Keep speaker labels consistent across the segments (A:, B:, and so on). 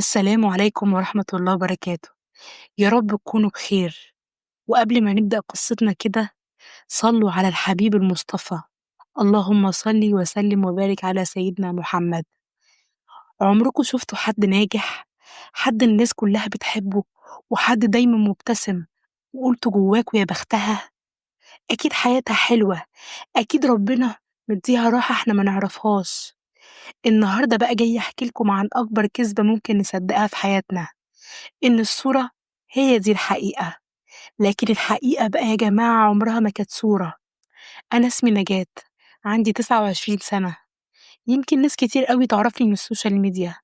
A: السلام عليكم ورحمة الله وبركاته. يا رب تكونوا بخير. وقبل ما نبدأ قصتنا كده، صلوا على الحبيب المصطفى. اللهم صل وسلم وبارك على سيدنا محمد. عمركم شفتوا حد ناجح، حد الناس كلها بتحبه، وحد دايما مبتسم وقلتوا جواكوا يا بختها؟ أكيد حياتها حلوة، أكيد ربنا مديها راحة احنا ما نعرفهاش. النهاردة بقى جاي أحكي لكم عن أكبر كذبة ممكن نصدقها في حياتنا، إن الصورة هي دي الحقيقة. لكن الحقيقة بقى يا جماعة عمرها ما كانت صورة. أنا اسمي نجاة، عندي 29 سنة. يمكن ناس كتير أوي تعرفني من السوشيال ميديا،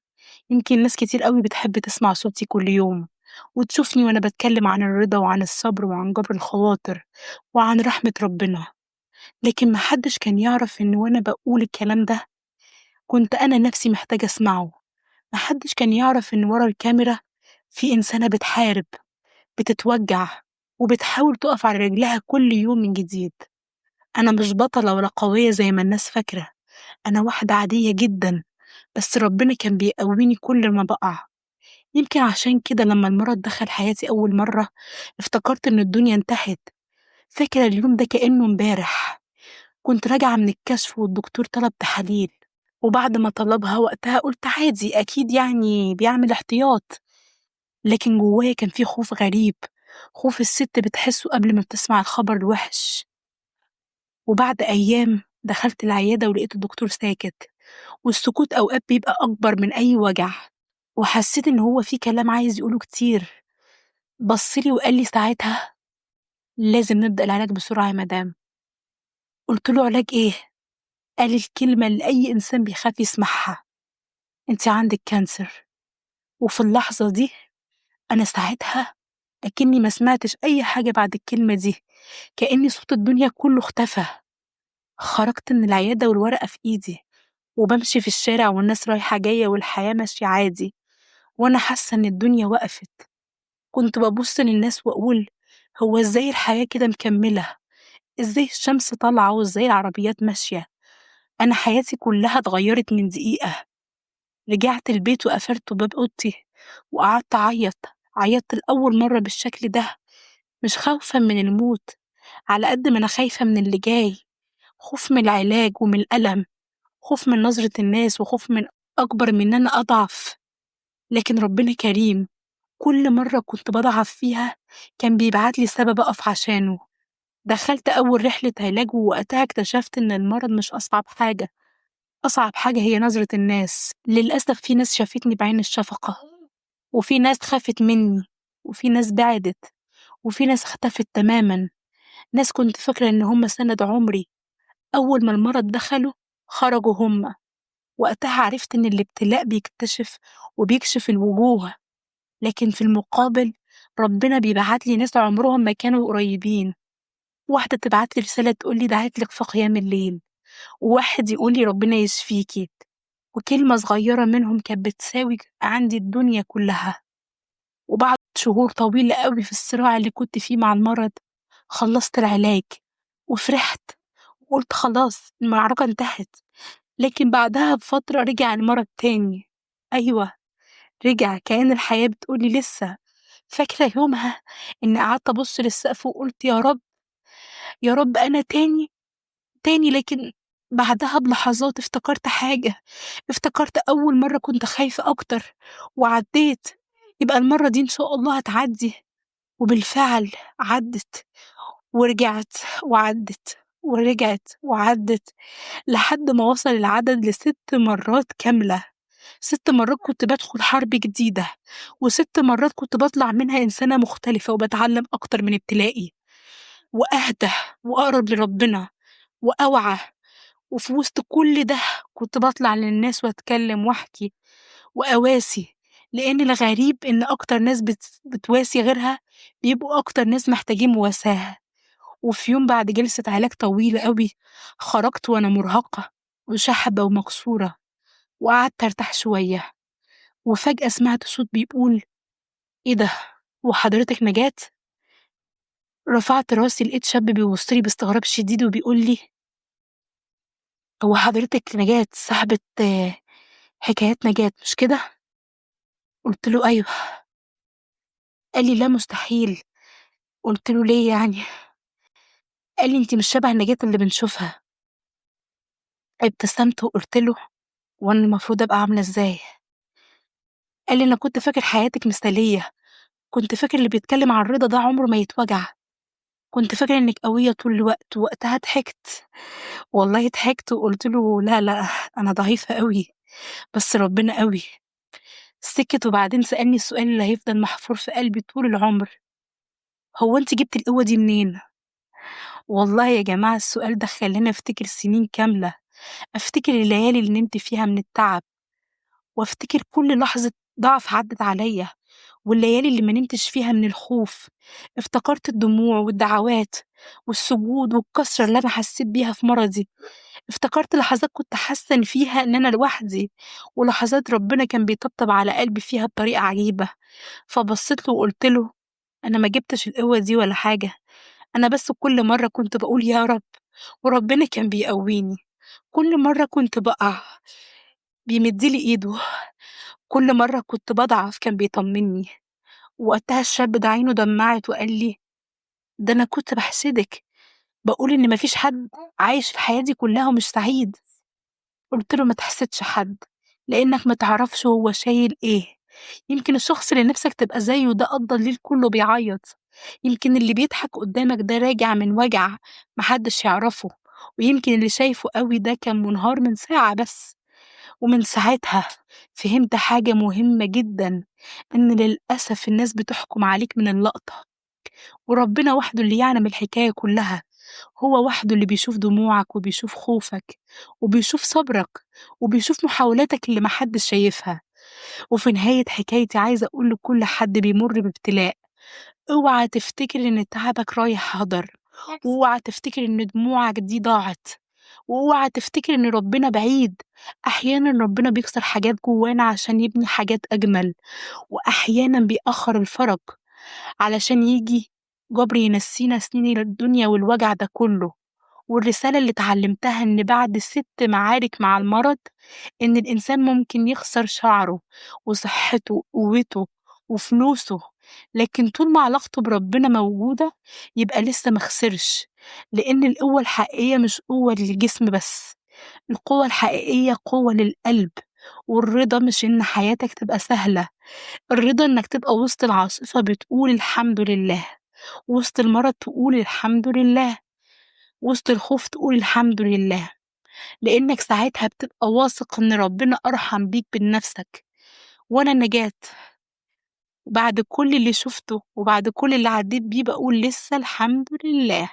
A: يمكن ناس كتير أوي بتحب تسمع صوتي كل يوم وتشوفني وأنا بتكلم عن الرضا وعن الصبر وعن جبر الخواطر وعن رحمة ربنا. لكن محدش كان يعرف إن وأنا بقول الكلام ده كنت أنا نفسي محتاجة أسمعه. محدش كان يعرف إن ورا الكاميرا في إنسانة بتحارب، بتتوجع، وبتحاول تقف على رجلها كل يوم من جديد. أنا مش بطلة ولا قوية زي ما الناس فاكرة، أنا واحدة عادية جدًا، بس ربنا كان بيقويني كل ما بقع. يمكن عشان كده لما المرض دخل حياتي أول مرة افتكرت إن الدنيا انتهت. فاكرة اليوم ده كأنه امبارح. كنت راجعة من الكشف والدكتور طلب تحاليل، وبعد ما طلبها وقتها قلت عادي أكيد يعني بيعمل احتياط. لكن جوايا كان في خوف غريب، خوف الست بتحسه قبل ما بتسمع الخبر الوحش. وبعد أيام دخلت العيادة ولقيت الدكتور ساكت، والسكوت أوقات بيبقى أكبر من أي وجع. وحسيت إن هو في كلام عايز يقوله كتير. بصلي وقال لي ساعتها لازم نبدأ العلاج بسرعة يا مدام. قلت له علاج إيه؟ قال الكلمة اللي أي إنسان بيخاف يسمعها: أنت عندك كانسر. وفي اللحظة دي أنا ساعتها أكني ما سمعتش أي حاجة بعد الكلمة دي، كأني صوت الدنيا كله اختفى. خرجت من العيادة والورقة في إيدي، وبمشي في الشارع والناس رايحة جاية والحياة ماشية عادي، وأنا حاسة إن الدنيا وقفت. كنت ببص للناس وأقول هو إزاي الحياة كده مكملة؟ إزاي الشمس طالعة وإزاي العربيات ماشية؟ أنا حياتي كلها اتغيرت من دقيقة. رجعت البيت وقفلت باب أوضتي وقعدت أعيط. عيطت لأول مرة بالشكل ده، مش خوفا من الموت على قد ما أنا خايفة من اللي جاي. خوف من العلاج ومن الألم، خوف من نظرة الناس، وخوف من أكبر من إن أنا أضعف. لكن ربنا كريم، كل مرة كنت باضعف فيها كان بيبعت لي سبب أقف عشانه. دخلت أول رحلة علاج ووقتها اكتشفت إن المرض مش أصعب حاجة، أصعب حاجة هي نظرة الناس. للأسف في ناس شافتني بعين الشفقة، وفي ناس خافت مني، وفي ناس بعدت، وفي ناس اختفت تماما. ناس كنت فاكرة إن هم سند عمري، أول ما المرض دخلوا خرجوا هم. وقتها عرفت إن الابتلاء بيكتشف وبيكشف الوجوه، لكن في المقابل ربنا بيبعت لي ناس عمرهم ما كانوا قريبين. واحدة تبعت لي رسالة تقول لي دعيت لك في قيام الليل، وواحد يقول لي ربنا يشفيكي. وكلمة صغيرة منهم كانت بتساوي عندي الدنيا كلها. وبعد شهور طويلة قوي في الصراع اللي كنت فيه مع المرض خلصت العلاج وفرحت وقلت خلاص المعركة انتهت. لكن بعدها بفترة رجع المرض تاني. أيوة، رجع كأن الحياة بتقولي لسه. فاكرة يومها إني قعدت أبص للسقف وقلت يا رب، يا رب أنا تاني تاني. لكن بعدها بلحظات افتكرت حاجة، افتكرت أول مرة كنت خايفة أكتر وعديت، يبقى المرة دي إن شاء الله هتعدي. وبالفعل عدت، ورجعت وعدت ورجعت وعدت، لحد ما وصل العدد ل6 مرات كاملة. 6 مرات كنت بدخل حرب جديدة، و6 مرات كنت بطلع منها إنسانة مختلفة وبتعلم أكتر من ابتلائي، وأهدى وأقرب لربنا وأوعى. وفي وسط كل ده كنت بطلع للناس وأتكلم وأحكي وأواسي، لأن الغريب إن أكتر ناس بتواسي غيرها بيبقوا أكتر ناس محتاجين مواساة. وفي يوم بعد جلسة علاج طويلة قوي خرجت وأنا مرهقة وشحبة ومكسورة، وقعدت أرتاح شوية، وفجأة سمعت صوت بيقول إيه ده؟ وحضرتك نجاة؟ رفعت راسي لقيت شاب بيبصلي باستغراب شديد وبيقول لي هو حضرتك نجاة صاحبة حكايات نجاة مش كده؟ قُلت له: "أيوه." قال لي: "لا مستحيل." قُلت له: "ليه يعني؟" قال لي: "أنتِ مش شبه النجاة اللي بنشوفها." ابتسمت وقُلت له: "وأنا المفروض أبقى عاملة إزاي؟" قال لي: "أنا كنت فاكر حياتِك مثالية، كنت فاكر اللي بيتكلم عن الرضا ده عمره ما يتوجع، كنت فاكر إنِّك قوية طول الوقت." وقتها ضحكت، والله ضحكت وقُلت له: "لا، لأ، أنا ضعيفة أوي، بس ربنا قوي." سكت وبعدين سألني السؤال اللي هيفضل محفور في قلبي طول العمر: "هو أنتِ جبتِ القوة دي منين؟" والله يا جماعة السؤال ده خلّاني أفتكر سنين كاملة، أفتكر الليالي اللي نمت فيها من التعب، وأفتكر كل لحظة ضعف عدِّت عليَّ، والليالي اللي ما نمتش فيها من الخوف. افتكرت الدموع والدعوات والسجود والكسرة اللي أنا حسيت بيها في مرضي. افتكرت لحظات كنت حاسة إن فيها إن أنا لوحدي، ولحظات ربنا كان بيطبطب على قلبي فيها بطريقة عجيبة. فبصيت له وقُلت له: "أنا ما جبتش القوة دي ولا حاجة، أنا بس كل مرة كنت باقول يا رب، وربنا كان بيقويني. كل مرة كنت باقع بيمد لي إيده، كل مرة كنت باضعف كان بيطمني." وقتها الشاب ده عينه دمعت وقال لي: "ده أنا كنت باحسدِك، باقول إن ما فيش حد عايش الحياة دي كلها ومش سعيد." قُلت له: "ما تحسدش حد، لإنك ما تعرفش هو شايل إيه. يمكن الشخص اللي نِفْسك تبقى زيه ده قضّى الليل كله بيعيط، يمكن اللي بيضحك قدّامك ده راجع من وجع ما حدش يعرفه، ويمكن اللي شايفه أوي ده كان منهار من ساعة بس." ومن ساعتها فهمت حاجة مهمة جدًا، إن للأسف الناس بتحكم عليك من اللقطة، وربنا وحده اللي يعلم الحكاية كلها. هو وحده اللي بيشوف دموعك وبيشوف خوفك وبيشوف صبرك وبيشوف محاولاتك اللي ما حدش شايفها. وفي نهاية حكايتي عايزة أقول لكل حد بيمر بابتلاء: اوعى تفتكر إن تعبك رايح هدر، واوعى تفتكر إن دموعك دي ضاعت، واوعى تفتكر إن ربنا بعيد. أحيانًا ربنا بيكسر حاجات جوانا عشان يبني حاجات أجمل، وأحيانًا بيأخر الفرج علشان ييجي جبر ينسينا سنين الدنيا والوجع ده كله. والرسالة اللي اتعلمتها إن بعد 6 معارك مع المرض، إن الإنسان ممكن يخسر شعره وصحته وقوته وفلوسه، لكن طول ما علاقته بربنا موجودة يبقى لسه ما خسرش. لإن القوة الحقيقية مش قوة للجسم بس، القوة الحقيقية قوة للقلب. والرضا مش إن حياتك تبقى سهلة، الرضا إنك تبقى وسط العاصفة بتقول الحمد لله، وسط المرض تقول الحمد لله، وسط الخوف تقول الحمد لله. لإنك ساعتها بتبقى واثق إن ربنا أرحم بيك من نفسك. وأنا نجاة، بعد كل اللي شُفته وبعد كل اللي عدّيت بيه باقول لسه الحمد لله،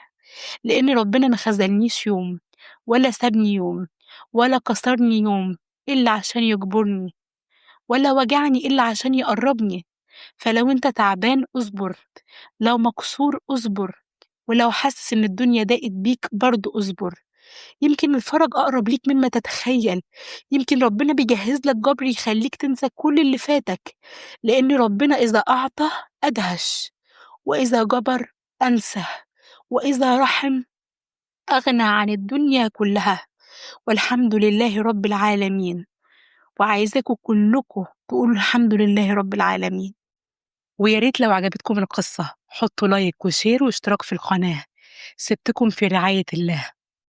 A: لإن ربنا ما خذلنيش يوم، ولا سابني يوم، ولا كسرني يوم إلا عشان يجبرني، ولا وجعني إلا عشان يقرّبني. فلو أنت تعبان اصبر، لو مكسور اصبر، ولو حاسس إن الدنيا ضاقت بيك برضه اصبر. يمكن الفرج أقرب ليك مما تتخيل، يمكن ربنا بيجهّز لك جبر يخلّيك تنسى كل اللي فاتك. لإن ربنا إذا أعطى أدهش، وإذا جبر أنسى، وإذا رحم أغنى عن الدنيا كلها. والحمد لله رب العالمين. وعايزاكم كلكم تقولوا الحمد لله رب العالمين. ويا ريت لو عجبتكم القصة حطوا لايك وشير واشتراك في القناة. سِبتكم في رعاية الله.